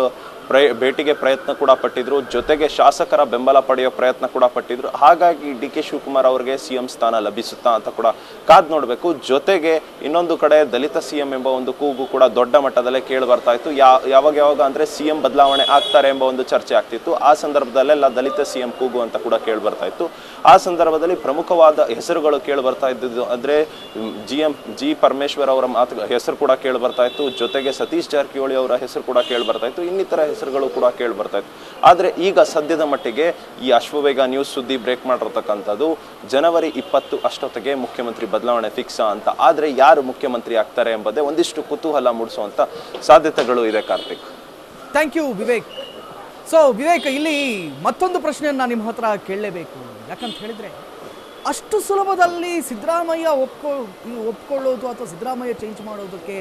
ಭೇಟಿಗೆ ಪ್ರಯತ್ನ ಕೂಡ ಪಟ್ಟಿದ್ರು, ಜೊತೆಗೆ ಶಾಸಕರ ಬೆಂಬಲ ಪಡೆಯೋ ಪ್ರಯತ್ನ ಕೂಡ ಪಟ್ಟಿದ್ರು. ಹಾಗಾಗಿ ಡಿ ಕೆ ಶಿವಕುಮಾರ್ ಅವರಿಗೆ ಸಿಎಂ ಸ್ಥಾನ ಲಭಿಸುತ್ತಾ ಅಂತ ಕೂಡ ಕಾದ್ ನೋಡಬೇಕು. ಜೊತೆಗೆ ಇನ್ನೊಂದು ಕಡೆ ದಲಿತ ಸಿಎಂ ಎಂಬ ಒಂದು ಕೂಗು ಕೂಡ ದೊಡ್ಡ ಮಟ್ಟದಲ್ಲೇ ಕೇಳಿ ಬರ್ತಾ ಇತ್ತು. ಯಾವಾಗ ಅಂದ್ರೆ ಸಿಎಂ ಬದಲಾವಣೆ ಆಗ್ತಾರೆ ಎಂಬ ಒಂದು ಚರ್ಚೆ ಆಗ್ತಿತ್ತು. ಆ ಸಂದರ್ಭದಲ್ಲೆಲ್ಲ ದಲಿತ ಸಿಎಂ ಕೂಗು ಅಂತ ಕೂಡ ಕೇಳಿ ಬರ್ತಾ ಇತ್ತು. ಆ ಸಂದರ್ಭದಲ್ಲಿ ಪ್ರಮುಖವಾದ ಹೆಸರುಗಳು ಕೇಳಿ ಬರ್ತಾ ಇದ್ದು ಅಂದ್ರೆ ಜಿ ಪರಮೇಶ್ವರ್ ಅವರ ಹೆಸರು ಕೂಡ ಕೇಳಿ ಬರ್ತಾ ಇತ್ತು, ಜೊತೆಗೆ ಸತೀಶ್ ಜಾರಕಿಹೊಳಿ ಅವರ ಹೆಸರು ಕೂಡ ಕೇಳಿ ಬರ್ತಾ ಇತ್ತು, ಇನ್ನಿತರ ಹೆಸರುಗಳು ಕೂಡ ಕೇಳಿ ಬರ್ತಾ ಇತ್ತು. ಆದ್ರೆ ಈಗ ಸದ್ಯದ ಮಟ್ಟಿಗೆ ಈ ಅಶ್ವವೇಗ ನ್ಯೂಸ್ ಸುದ್ದಿ ಬ್ರೇಕ್ ಮಾಡಿರ್ತಕ್ಕಂಥದ್ದು ಜನವರಿ 20 ಅಷ್ಟೊತ್ತಿಗೆ ಮುಖ್ಯಮಂತ್ರಿ ಬದಲಾವಣೆ ಫಿಕ್ಸ್ ಅಂತ. ಆದ್ರೆ ಯಾರು ಮುಖ್ಯಮಂತ್ರಿ ಆಗ್ತಾರೆ ಎಂಬುದೇ ಒಂದಿಷ್ಟು ಕುತೂಹಲ ಮೂಡಿಸುವಂತ ಸಾಧ್ಯತೆಗಳು ಇದೆ Karthik. Thank you Vivek. So Vivek, ಇಲ್ಲಿ ಮತ್ತೊಂದು ಪ್ರಶ್ನೆಯನ್ನು ನಿಮ್ಮ ಹತ್ರ ಕೇಳಲೇಬೇಕು. ಯಾಕಂತ ಹೇಳಿದ್ರೆ ಅಷ್ಟು ಸುಲಭದಲ್ಲಿ ಸಿದ್ದರಾಮಯ್ಯ ಒಪ್ಕೊಳ್ಳೋದು ಅಥವಾ ಸಿದ್ದರಾಮಯ್ಯ ಚೇಂಜ್ ಮಾಡೋದಕ್ಕೆ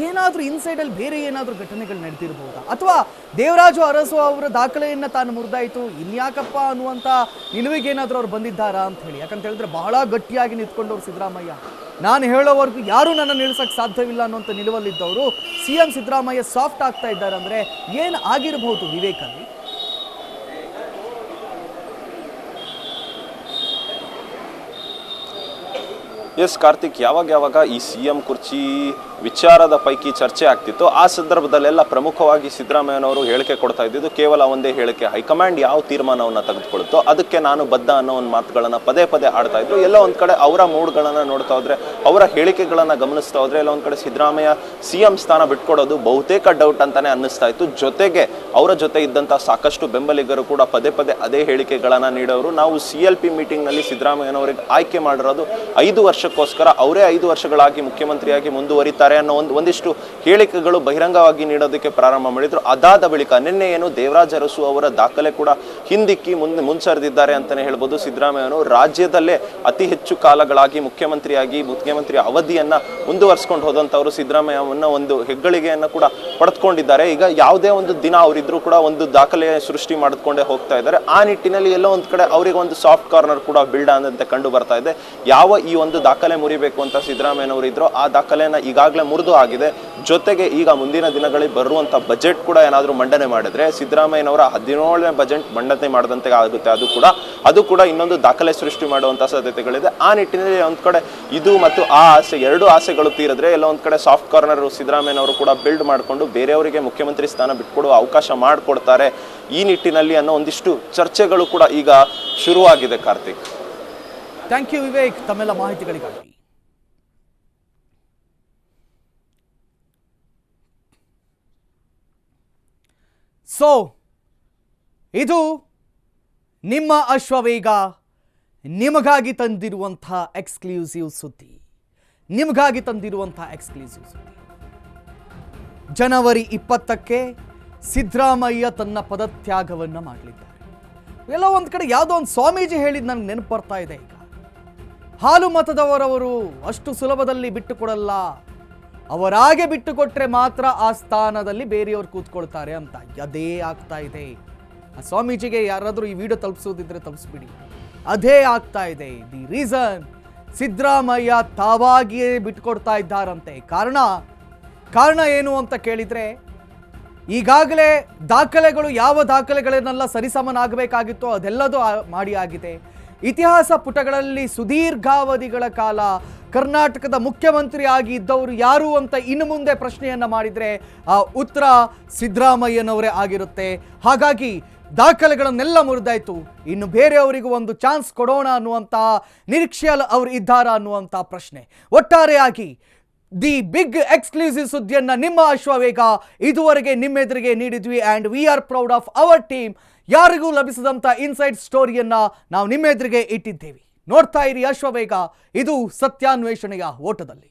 ಏನಾದರೂ ಇನ್ಸೈಡಲ್ಲಿ ಬೇರೆ ಏನಾದರೂ ಘಟನೆಗಳು ನಡೆದಿರಬಹುದಾ, ಅಥವಾ ದೇವರಾಜು ಅರಸು ಅವರ ದಾಖಲೆಯನ್ನು ತಾನು ಮುರಿದಾಯಿತು ಇನ್ಯಾಕಪ್ಪ ಅನ್ನುವಂಥ ನಿಲುವಿಗೇನಾದರೂ ಅವ್ರು ಬಂದಿದ್ದಾರಾ ಅಂತ ಹೇಳಿ. ಯಾಕಂತ ಹೇಳಿದ್ರೆ ಬಹಳ ಗಟ್ಟಿಯಾಗಿ ನಿಂತ್ಕೊಂಡವ್ರು ಸಿದ್ದರಾಮಯ್ಯ, ನಾನು ಹೇಳೋವರೆಗೂ ಯಾರೂ ನನ್ನ ನಿಲ್ಲಿಸಕ್ಕೆ ಸಾಧ್ಯವಿಲ್ಲ ಅನ್ನುವಂಥ ನಿಲುವಲ್ಲಿದ್ದವರು ಸಿಎಂ ಸಿದ್ದರಾಮಯ್ಯ ಸಾಫ್ಟ್ ಆಗ್ತಾ ಇದ್ದಾರೆ. ಅಂದರೆ ಏನು ಆಗಿರಬಹುದು ವಿವೇಕಲ್ಲಿ? ಎಸ್ ಕಾರ್ತಿಕ್, ಯಾವಾಗ ಈ CM ಕುರ್ಚಿ ವಿಚಾರದ ಪೈಕಿ ಚರ್ಚೆ ಆಗ್ತಿತ್ತು ಆ ಸಂದರ್ಭದಲ್ಲೆಲ್ಲ ಪ್ರಮುಖವಾಗಿ ಸಿದ್ದರಾಮಯ್ಯನವರು ಹೇಳಿಕೆ ಕೊಡ್ತಾ ಇದ್ದಿದ್ದು ಕೇವಲ ಒಂದೇ ಹೇಳಿಕೆ, ಹೈಕಮಾಂಡ್ ಯಾವ ತೀರ್ಮಾನವನ್ನು ತೆಗೆದುಕೊಳ್ಳುತ್ತೋ ಅದಕ್ಕೆ ನಾನು ಬದ್ಧ ಅನ್ನೋ ಒಂದು ಮಾತುಗಳನ್ನು ಪದೇ ಆಡ್ತಾ ಇದ್ರು. ಎಲ್ಲ ಒಂದು ಕಡೆ ಅವರ ಮೂಡ್ಗಳನ್ನು ನೋಡ್ತಾ ಹೋದ್ರೆ, ಅವರ ಹೇಳಿಕೆಗಳನ್ನು ಗಮನಿಸ್ತಾ ಹೋದ್ರೆ ಎಲ್ಲ ಒಂದು ಕಡೆ ಸಿದ್ದರಾಮಯ್ಯ CM ಸ್ಥಾನ ಬಿಟ್ಕೊಡೋದು ಬಹುತೇಕ ಡೌಟ್ ಅಂತಾನೆ ಅನ್ನಿಸ್ತಾ ಇತ್ತು. ಜೊತೆಗೆ ಅವರ ಜೊತೆ ಇದ್ದಂಥ ಸಾಕಷ್ಟು ಬೆಂಬಲಿಗರು ಕೂಡ ಪದೇ ಅದೇ ಹೇಳಿಕೆಗಳನ್ನು ನೀಡೋರು. ನಾವು CLP ಮೀಟಿಂಗ್ನಲ್ಲಿ ಸಿದ್ದರಾಮಯ್ಯನವರಿಗೆ ಆಯ್ಕೆ ಮಾಡಿರೋದು 5 ವರ್ಷಕ್ಕೋಸ್ಕರ, ಅವರೇ 5 ವರ್ಷಗಳಾಗಿ ಮುಖ್ಯಮಂತ್ರಿಯಾಗಿ ಮುಂದುವರಿತಾರೆ ಅನ್ನೋ ಒಂದಿಷ್ಟು ಹೇಳಿಕೆಗಳು ಬಹಿರಂಗವಾಗಿ ನೀಡೋದಕ್ಕೆ ಪ್ರಾರಂಭ ಮಾಡಿದ್ರು. ಅದಾದ ಬಳಿಕ ನಿನ್ನೆ ಏನು ದೇವರಾಜ ಅರಸು ಅವರ ದಾಖಲೆ ಕೂಡ ಹಿಂದಿಕ್ಕಿ ಮುಂಚರಿದಿದ್ದಾರೆ ಅಂತಾನೆ ಹೇಳ್ಬೋದು. ಸಿದ್ದರಾಮಯ್ಯನವರು ರಾಜ್ಯದಲ್ಲೇ ಅತಿ ಹೆಚ್ಚು ಕಾಲಗಳಾಗಿ ಮುಖ್ಯಮಂತ್ರಿ ಅವಧಿಯನ್ನ ಮುಂದುವರಿಸಿಕೊಂಡು ಹೋದಂತವರು ಸಿದ್ದರಾಮಯ್ಯವನ್ನ ಒಂದು ಹೆಗ್ಗಳಿಗೆಯನ್ನ ಕೂಡ ಪಡೆದುಕೊಂಡಿದ್ದಾರೆ. ಈಗ ಯಾವುದೇ ಒಂದು ದಿನ ಅವರಿದ್ರು ಕೂಡ ಒಂದು ದಾಖಲೆ ಸೃಷ್ಟಿ ಮಾಡಿಕೊಂಡೇ ಹೋಗ್ತಾ ಇದ್ದಾರೆ. ಆ ನಿಟ್ಟಿನಲ್ಲಿ ಎಲ್ಲೋ ಒಂದು ಕಡೆ ಅವರಿಗೆ ಒಂದು ಸಾಫ್ಟ್ ಕಾರ್ನರ್ ಕೂಡ ಬಿಲ್ಡ್ ಆದಂತೆ ಕಂಡು ಬರ್ತಾ ಇದೆ. ಯಾವ ಈ ಒಂದು ದಾಖಲೆ ಮುರಿಬೇಕು ಅಂತ ಸಿದ್ದರಾಮಯ್ಯನವರು ಇದ್ರು ಆ ದಾಖಲೆಯನ್ನ ಈಗಾಗಲೇ ಮುರಿದು ಆಗಿದೆ. ಜೊತೆಗೆ ಈಗ ಮುಂದಿನ ದಿನಗಳಲ್ಲಿ ಬರುವಂತ ಬಜೆಟ್ ಕೂಡ ಏನಾದರೂ ಮಂಡನೆ ಮಾಡಿದ್ರೆ ಸಿದ್ದರಾಮಯ್ಯನವರ 17ನೇ ಬಜೆಟ್ ಮಂಡನೆ ಮಾಡದಂತೆ ಆಗುತ್ತೆ. ಅದು ಕೂಡ ಇನ್ನೊಂದು ದಾಖಲೆ ಸೃಷ್ಟಿ ಮಾಡುವಂತ ಸಾಧ್ಯತೆಗಳಿದೆ. ಆ ನಿಟ್ಟಿನಲ್ಲಿ ಒಂದ್ ಕಡೆ ಇದು ಮತ್ತು ಆ ಆಸೆ, 2 ಆಸೆಗಳು ತೀರಿದ್ರೆ ಎಲ್ಲ ಒಂದ್ ಕಡೆ ಸಾಫ್ಟ್ ಕಾರ್ನರ್ ಸಿದ್ದರಾಮಯ್ಯನವರು ಕೂಡ ಬಿಲ್ಡ್ ಮಾಡಿಕೊಂಡು ಬೇರೆಯವರಿಗೆ ಮುಖ್ಯಮಂತ್ರಿ ಸ್ಥಾನ ಬಿಟ್ಕೊಡುವ ಅವಕಾಶ ಮಾಡಿಕೊಡ್ತಾರೆ ಈ ನಿಟ್ಟಿನಲ್ಲಿ ಅನ್ನೋ ಒಂದಿಷ್ಟು ಚರ್ಚೆಗಳು ಕೂಡ ಈಗ ಶುರುವಾಗಿದೆ. ಕಾರ್ತಿಕ್, ಥ್ಯಾಂಕ್ ಯು ವಿವೇಕ್ ತಮ್ಮೆಲ್ಲ ಮಾಹಿತಿಗಳಿಗಾಗಿ. ಸೊ ಇದು ನಿಮ್ಮ ಅಶ್ವವೇಗ ನಿಮಗಾಗಿ ತಂದಿರುವಂಥ ಎಕ್ಸ್ಕ್ಲೂಸಿವ್ ಸುದ್ದಿ. ಜನವರಿ 20ಕ್ಕೆ ಸಿದ್ದರಾಮಯ್ಯ ತನ್ನ ಪದತ್ಯಾಗವನ್ನು ಮಾಡಲಿದ್ದಾರೆ. ಎಲ್ಲ ಒಂದು ಕಡೆ ಯಾವುದೋ ಒಂದು ಸ್ವಾಮೀಜಿ ಹೇಳಿದ್ದು ನನಗೆ ನೆನಪು ಬರ್ತಾ ಇದೆ. ಈಗ ಹಾಲು ಮತದವರವರು ಅಷ್ಟು ಸುಲಭದಲ್ಲಿ ಬಿಟ್ಟು ಕೊಡಲ್ಲ, ಅವರಾಗೆ ಬಿಟ್ಟು ಕೊಟ್ಟರೆ ಮಾತ್ರ ಆ ಸ್ಥಾನದಲ್ಲಿ ಬೇರೆಯವರು ಕೂತ್ಕೊಳ್ತಾರೆ ಅಂತ ಅದೇ ಆಗ್ತಾ ಇದೆ. ಆ ಸ್ವಾಮೀಜಿಗೆ ಯಾರಾದರೂ ಈ ವಿಡಿಯೋ ತಲುಪಿಸೋದಿದ್ರೆ ತಲುಪಿಸ್ಬಿಡಿ. ಅದೇ ಆಗ್ತಾ ಇದೆ. ದಿ ರೀಸನ್ ಸಿದ್ದರಾಮಯ್ಯ ತಾವಾಗಿಯೇ ಬಿಟ್ಕೊಡ್ತಾ ಇದ್ದಾರಂತೆ. ಕಾರಣ ಏನು ಅಂತ ಕೇಳಿದ್ರೆ, ಈಗಾಗಲೇ ದಾಖಲೆಗಳು ಯಾವ ದಾಖಲೆಗಳನ್ನೆಲ್ಲ ಸರಿಸಮನಾಗಬೇಕಾಗಿತ್ತೋ ಅದೆಲ್ಲದೂ ಮಾಡಿ ಆಗಿದೆ. ಇತಿಹಾಸ ಪುಟಗಳಲ್ಲಿ ಸುದೀರ್ಘಾವಧಿಗಳ ಕಾಲ ಕರ್ನಾಟಕದ ಮುಖ್ಯಮಂತ್ರಿ ಆಗಿ ಇದ್ದವರು ಯಾರು ಅಂತ ಇನ್ನು ಮುಂದೆ ಪ್ರಶ್ನೆಯನ್ನ ಮಾಡಿದ್ರೆ ಆ ಉತ್ತರ ಸಿದ್ದರಾಮಯ್ಯನವರೇ ಆಗಿರುತ್ತೆ. ಹಾಗಾಗಿ ದಾಖಲೆಗಳನ್ನೆಲ್ಲ ಮುರಿದಾಯ್ತು, ಇನ್ನು ಬೇರೆಯವರಿಗೂ ಒಂದು ಚಾನ್ಸ್ ಕೊಡೋಣ ಅನ್ನುವಂಥ ನಿರೀಕ್ಷೆಯಲ್ಲಿ ಅವರು ಇದ್ದಾರಾ ಅನ್ನುವಂಥ ಪ್ರಶ್ನೆ. ಒಟ್ಟಾರೆಯಾಗಿ ದಿ ಬಿಗ್ ಎಕ್ಸ್ಕ್ಲೂಸಿವ್ ಸುದ್ದಿಯನ್ನ ನಿಮ್ಮ ಅಶ್ವವೇಗ ಇದುವರೆಗೆ ನಿಮ್ಮೆದುರಿಗೆ ನೀಡಿದ್ವಿ. And we are proud of our team. ಯಾರಿಗೂ ಲಭಿಸಿದಂಥ ಇನ್ಸೈಡ್ ಸ್ಟೋರಿಯನ್ನ ನಾವು ನಿಮ್ಮೆದುರಿಗೆ ಇಟ್ಟಿದ್ದೇವೆ. ನೋಡ್ತಾ ಇರಿ ಅಶ್ವವೇಗ, ಇದು ಸತ್ಯಾನ್ವೇಷಣೆಯ ಓಟದಲ್ಲಿ.